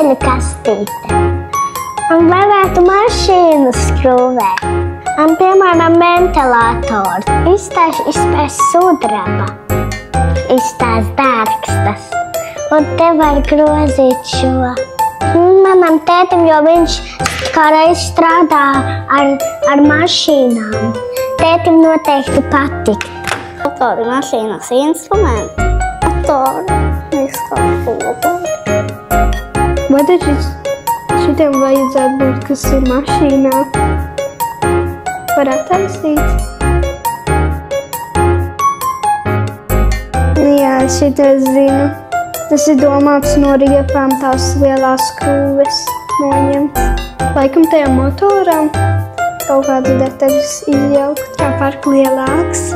ceļu kastīte. Un varētu mašīnu skrūvēt. Un, piemēram, ventilators. Izspēs sudraba. Izspēs dārgstas. Un te var grozīt šo. Manam tētim, jo viņš kādreiz strādā ar mašīnām. Tētim noteikti patīk. Motori, mašīnas, instrumenti. Motori, izkalpota. Vai tad šitiem vajadzētu būt, kas ir mašīnā? Var attaisīt? Jā, šito es zinu. Tas ir domāts no riepām tās lielās skrūves noņemt. Laikam tajā motorā kaut kādas detaļas izjaukt. Kā park lielāks.